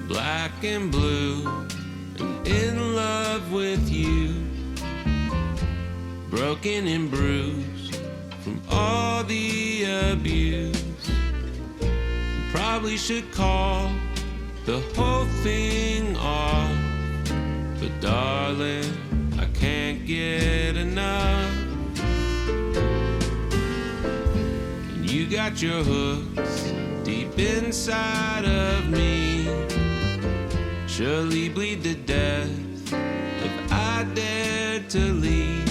black and blue, and in love with you. Broken and bruised from all the abuse. Probably should call the whole thing off, but darling, I can't get enough. And you got your hooks deep inside of me, surely bleed to death if I dared to leave.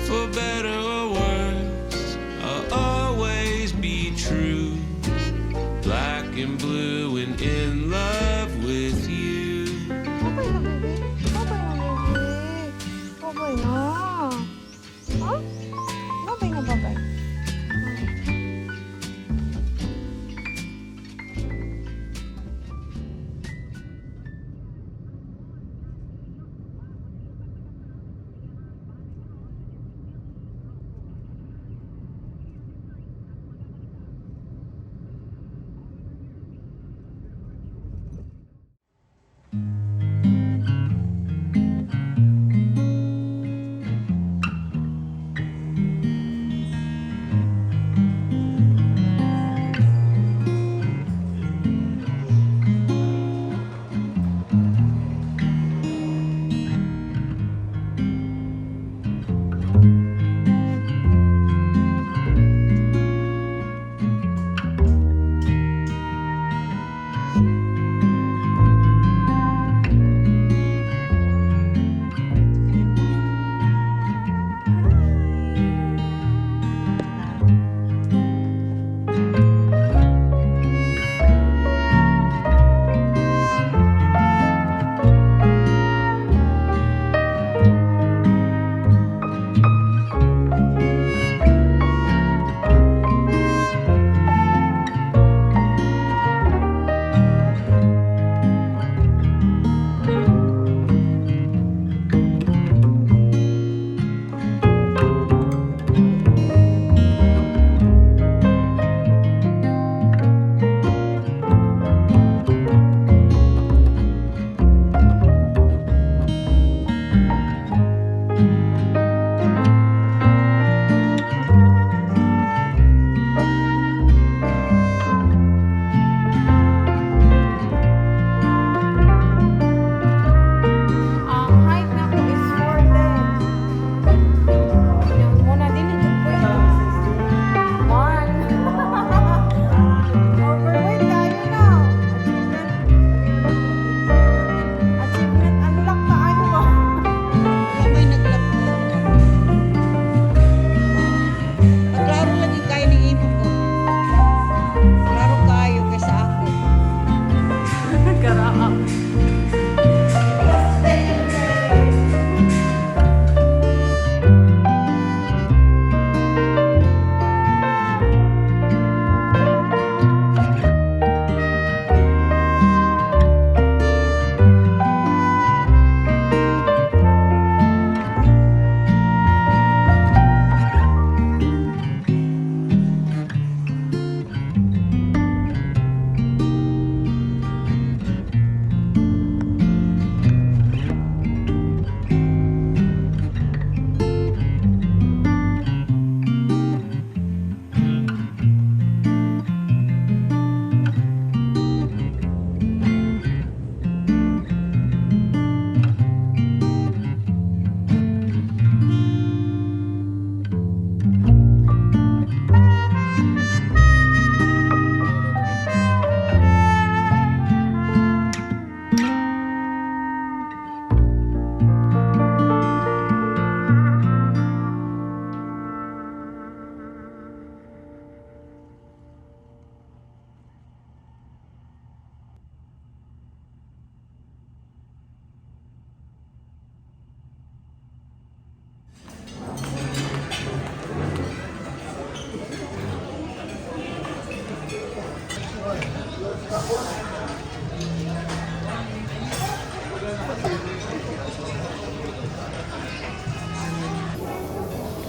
For better or worse, I'll always be true, black and blue and in love with you. Okay na, baby. Okay na, baby. Okay na. Ha? Babay na, babay.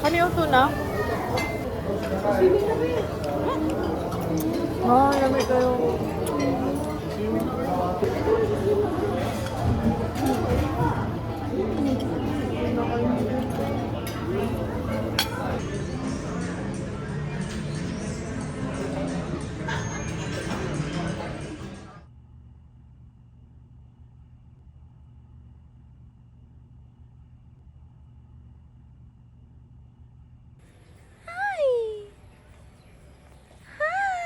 Ano yung tuna? Oh, lamig kayo. Hi. Hi.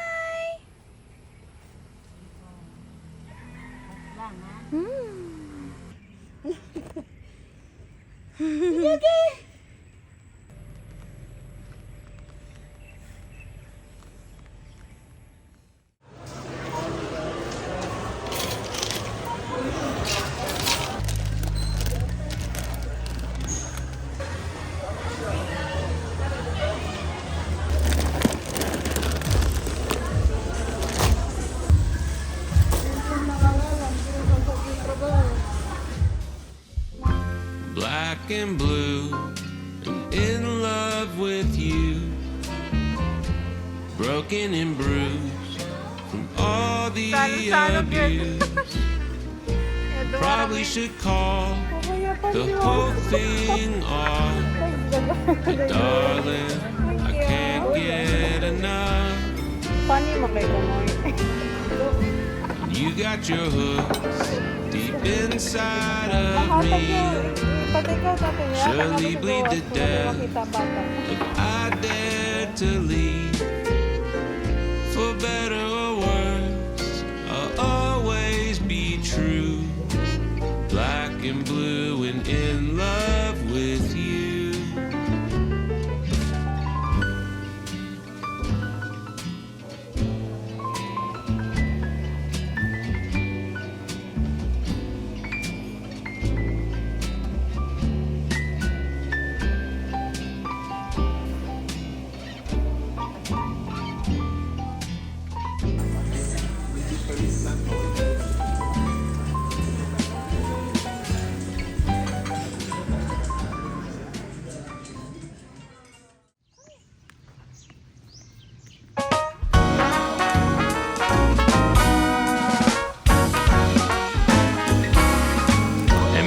Black and blue, and in love with you. Broken and bruised from all the abuse. Probably should call the whole thing off. But darling, I can't get enough. Funny makikumoy. You got your hooks deep inside of me. Surely bleed to death if I dare to leave. For better or worse, I'll always be true. Black and blue and in love with you.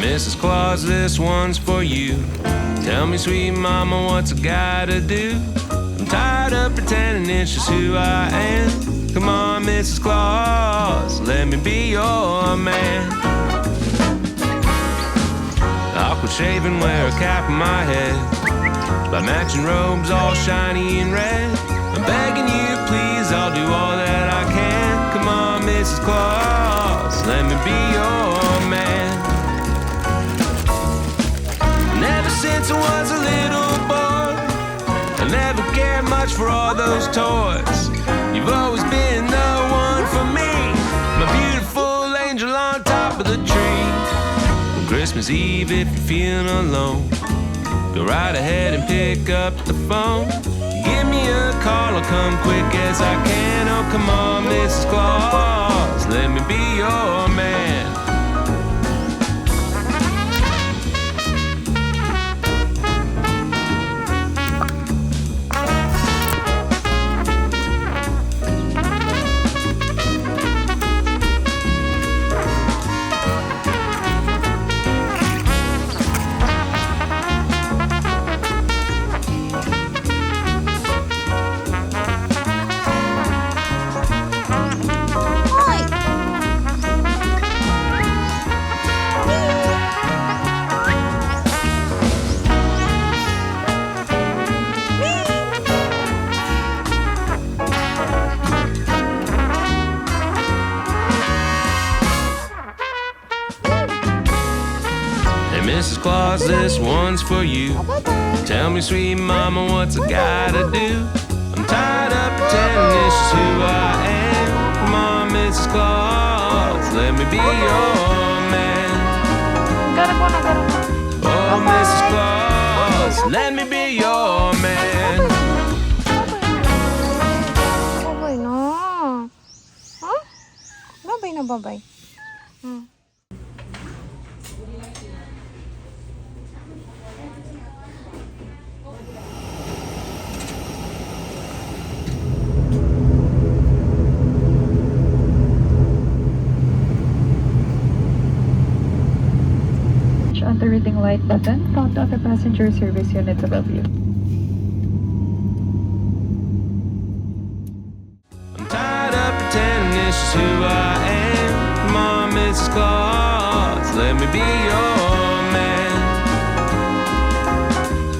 Mrs. Claus, this one's for you. Tell me, sweet mama, what's a guy to do? I'm tired of pretending it's just who I am. Come on, Mrs. Claus, let me be your man. Awkward shaving, wear a cap on my head. By matching robes all shiny and red. I'm begging you, please, I'll do all that I can. Come on, Mrs. Claus, let me be your man. Ever since I was a little boy, I never cared much for all those toys. You've always been the one for me, my beautiful angel on top of the tree. On Christmas Eve, if you're feeling alone, go right ahead and pick up the phone. Give me a call, I'll come quick as I can. Oh, come on, Mrs. Claus, let me be your man. Mrs. Claus, this one's for you. Tell me, sweet mama, what's a guy to do? I'm tired of pretending this is who I am. Come on, Mrs. Claus, let me be your man. Oh, Mrs. Claus, let me be your man. Babay na. Ha? Babay na, babay. white button found on the passenger service unit above you. I'm tired of pretending this is who I am. Come on, Mrs. Claus, let me be your man.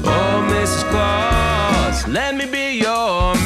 Oh, Mrs. Claus, let me be your man.